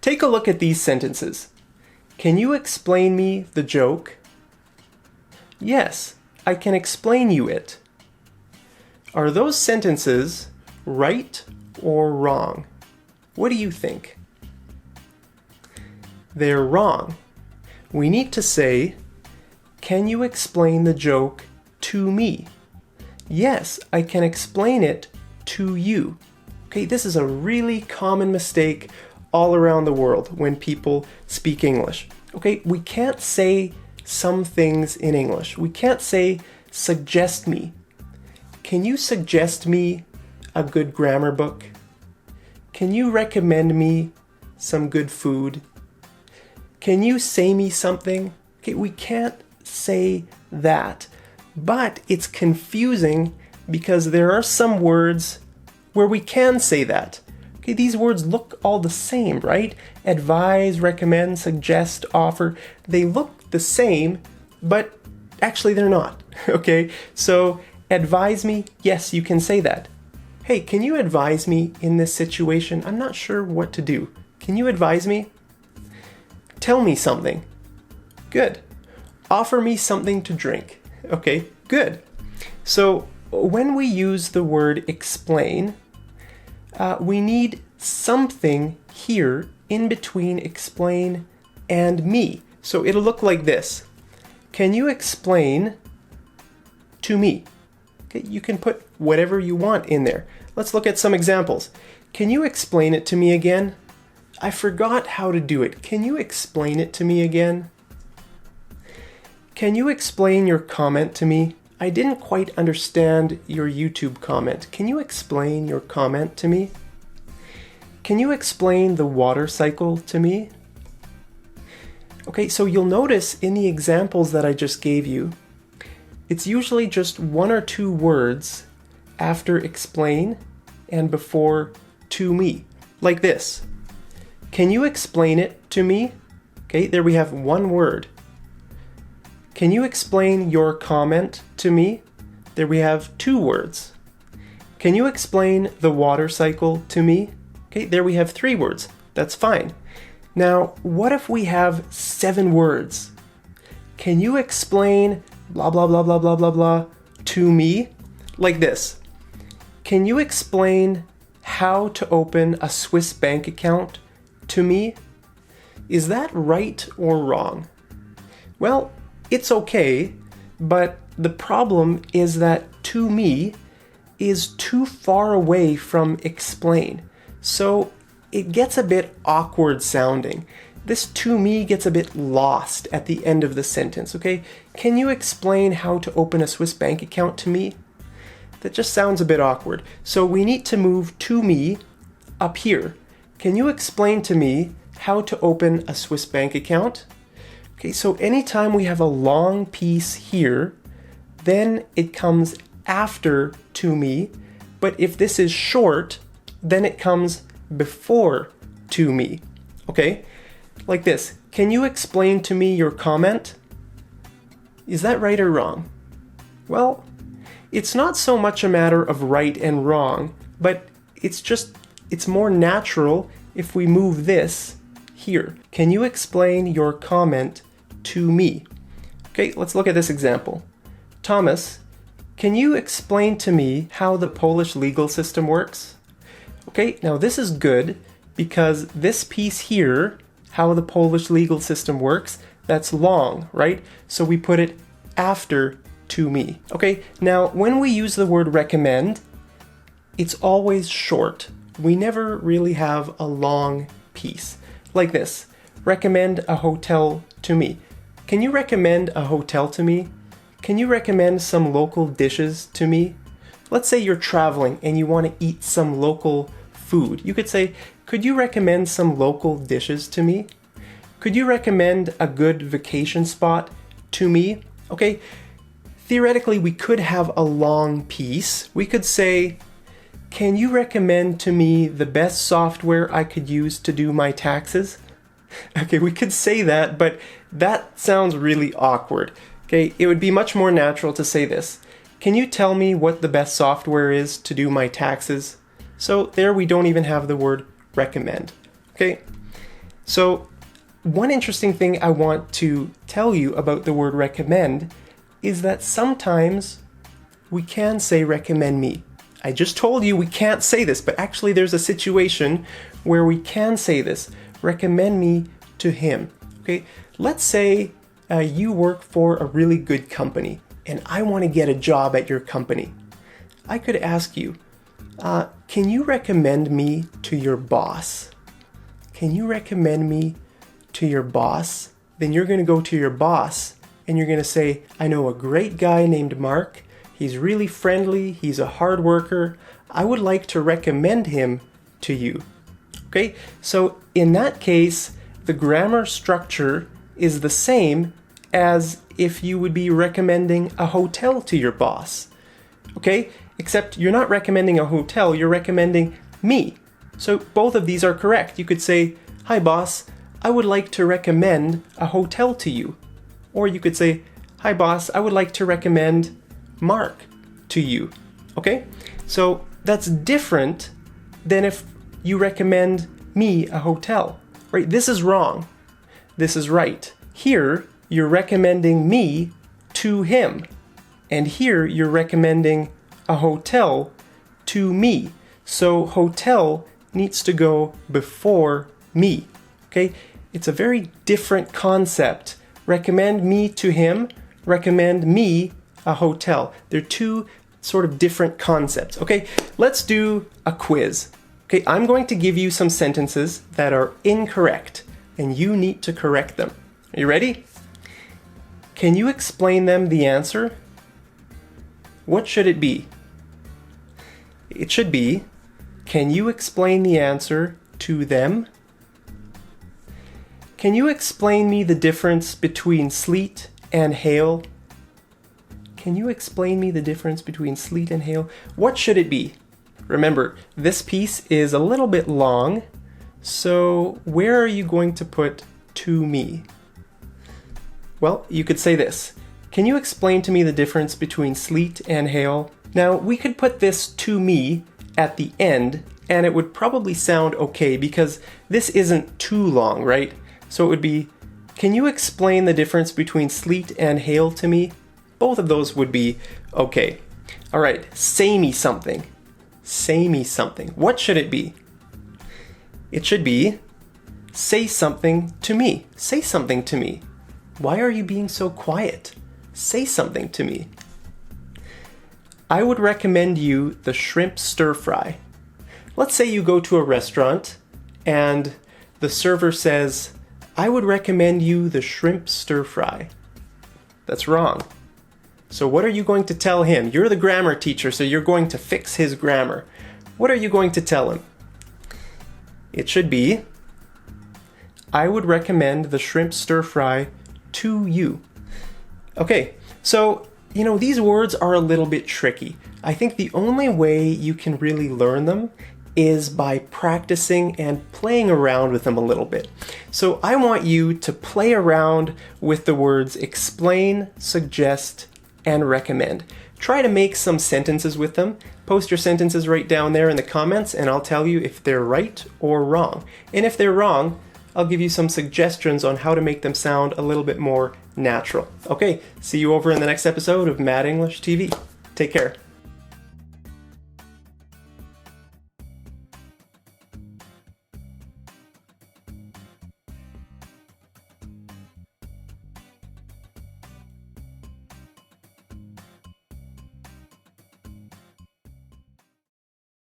Take a look at these sentences. Can you explain me the joke? Yes, I can explain you it. Are those sentences right or wrong? What do you think? They're wrong. We need to say, can you explain the joke to me? Yes, I can explain it to you. Okay, this is a really common mistake all around the world when people speak English. Okay, we can't say some things in English. We can't say, suggest me. Can you suggest me a good grammar book? Can you recommend me some good food? Can you say me something? Okay, we can't say that, but it's confusing because there are some words where we can say that. Okay, these words look all the same, right? Advise, recommend, suggest, offer. They look the same, but actually they're not. Okay, so advise me, yes, you can say that. Hey, can you advise me in this situation? I'm not sure what to do. Can you advise me? Tell me something. Good. Offer me something to drink. Okay, good. So when we use the word explain, we need something here in between explain and me. So it'll look like this. Can you explain to me? Okay, you can put whatever you want in there. Let's look at some examples. Can you explain it to me again? I forgot how to do it. Can you explain it to me again? Can you explain your comment to me? I didn't quite understand your YouTube comment. Can you explain your comment to me? Can you explain the water cycle to me? Okay, so you'll notice in the examples that I just gave you, it's usually just one or two words after explain and before to me, like this. Can you explain it to me? Okay, there we have one word. Can you explain your comment to me? There we have two words. Can you explain the water cycle to me? Okay, there we have three words. That's fine. Now, what if we have 7 words? Can you explain blah, blah, blah, blah, blah, blah, blah to me? Like this. Can you explain how to open a Swiss bank account to me? Is that right or wrong? Well, it's okay, but the problem is that to me is too far away from explain. So it gets a bit awkward sounding. This to me gets a bit lost at the end of the sentence, okay? Can you explain how to open a Swiss bank account to me? That just sounds a bit awkward. So we need to move to me up here. Can you explain to me how to open a Swiss bank account? Okay, so anytime we have a long piece here, then it comes after to me. But if this is short, then it comes before to me. Okay? Like this. Can you explain to me your comment? Is that right or wrong? Well, it's not so much a matter of right and wrong, but it's more natural if we move this here. Can you explain your comment to me? Okay, let's look at this example. Thomas, can you explain to me how the Polish legal system works? Okay, now this is good because this piece here, how the Polish legal system works, that's long, right? So we put it after to me. Okay, now when we use the word recommend, it's always short. We never really have a long piece. Like this, recommend a hotel to me. Can you recommend a hotel to me? Can you recommend some local dishes to me? Let's say you're traveling and you want to eat some local food. You could say, could you recommend some local dishes to me? Could you recommend a good vacation spot to me? Okay, theoretically we could have a long piece. We could say, can you recommend to me the best software I could use to do my taxes? Okay, we could say that, but that sounds really awkward. Okay, it would be much more natural to say this. Can you tell me what the best software is to do my taxes? So there we don't even have the word recommend. Okay, So one interesting thing I want to tell you about the word recommend is that sometimes we can say recommend me. I just told you we can't say this, but actually there's a situation where we can say this. Recommend me to him. Okay, let's say you work for a really good company and I want to get a job at your company. I could ask you, can you recommend me to your boss? Can you recommend me to your boss? Then you're going to go to your boss and you're going to say, I know a great guy named Mark. He's really friendly. He's a hard worker. I would like to recommend him to you. Okay, so in that case, the grammar structure is the same as if you would be recommending a hotel to your boss. Okay, except you're not recommending a hotel, you're recommending me. So both of these are correct. You could say, hi boss, I would like to recommend a hotel to you. Or you could say, hi boss, I would like to recommend Mark to you. Okay? So that's different than if you recommend me a hotel, right? This is wrong. This is right. Here, you're recommending me to him. And here, you're recommending a hotel to me. So hotel needs to go before me. Okay? It's a very different concept. Recommend me to him, recommend me a hotel. They're two sort of different concepts. Okay, let's do a quiz. Okay, I'm going to give you some sentences that are incorrect, and you need to correct them. Are you ready? Can you explain them the answer? What should it be? It should be, can you explain the answer to them? Can you explain me the difference between sleet and hail? Can you explain me the difference between sleet and hail? What should it be? Remember, this piece is a little bit long, so where are you going to put to me? Well, you could say this. Can you explain to me the difference between sleet and hail? Now, we could put this to me at the end, and it would probably sound okay because this isn't too long, right? So it would be, can you explain the difference between sleet and hail to me? Both of those would be okay. All right, say me something. Say me something. What should it be? It should be, say something to me. Say something to me. Why are you being so quiet? Say something to me. I would recommend you the shrimp stir fry. Let's say you go to a restaurant and the server says, I would recommend you the shrimp stir fry. That's wrong. So what are you going to tell him? You're the grammar teacher, so you're going to fix his grammar. What are you going to tell him? It should be, I would recommend the shrimp stir fry to you. Okay, so, these words are a little bit tricky. I think the only way you can really learn them is by practicing and playing around with them a little bit. So I want you to play around with the words explain, suggest, and recommend. Try to make some sentences with them. Post your sentences right down there in the comments and I'll tell you if they're right or wrong. And if they're wrong, I'll give you some suggestions on how to make them sound a little bit more natural. Okay, see you over in the next episode of Mad English TV. Take care.